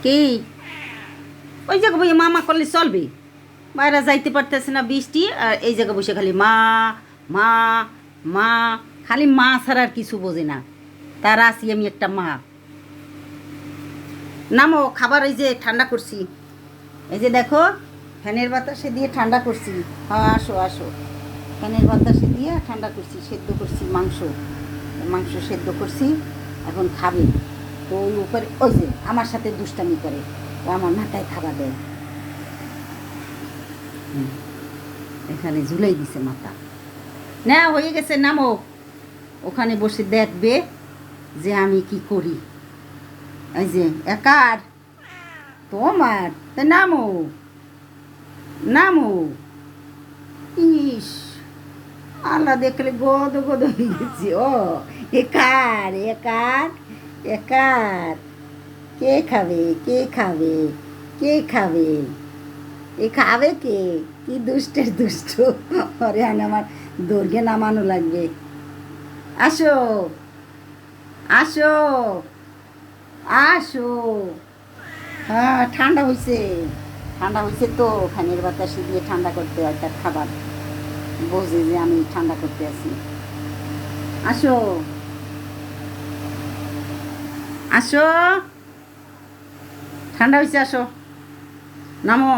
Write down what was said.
কি ওই জায়গা বই মামা করলে চলবে? বাইরে যাইতে পারতেছে না বৃষ্টি, আর এই জায়গা বসে খালি মা মা মা, খালি মা ছাড়া আর কিছু বোঝে না। তার আছি আমি একটা মা। নামো, খাবার এই যে ঠান্ডা করছি, এই যে দেখো ফ্যানের বাতাসে দিয়ে ঠান্ডা করছি। হ্যাঁ আসো আসো, ফ্যানের বাতাসে দিয়ে ঠান্ডা করছি, সেদ্ধ করছি মাংস, মাংস সেদ্ধ করছি, এখন খাবে। তো ওই উপরে ওই যে আমার সাথে দুষ্টামি করে, ও আমার মাথায় খাবার দেয়। এখানে ঝুলাই দিছে মাথা। না হয়ে গেছে, নামো। ওখানে বসে দেখবে যে আমি কি করি। এই যে একার তোমার, তা নামো নামো। ইস, আল্লাহ দেখলে গদ গদ হয়ে গেছে। ও একার একার একার, কে খাবে কে খাবে কে খাবে? এ খাবে কে? কি দুষ্টের দুষ্ট। আরে আমার দৈর্ঘ্যে নামানো লাগবে। আসো আসো আসো। হ্যাঁ ঠান্ডা হয়েছে, ঠান্ডা হয়েছে তো ফ্যানের বাতাসে দিয়ে ঠান্ডা করতে হয় তার খাবার। বোঝে যে আমি ঠান্ডা করতে আছি। আসো আসো, ঠান্ডা হয়েছে, আসো নামো।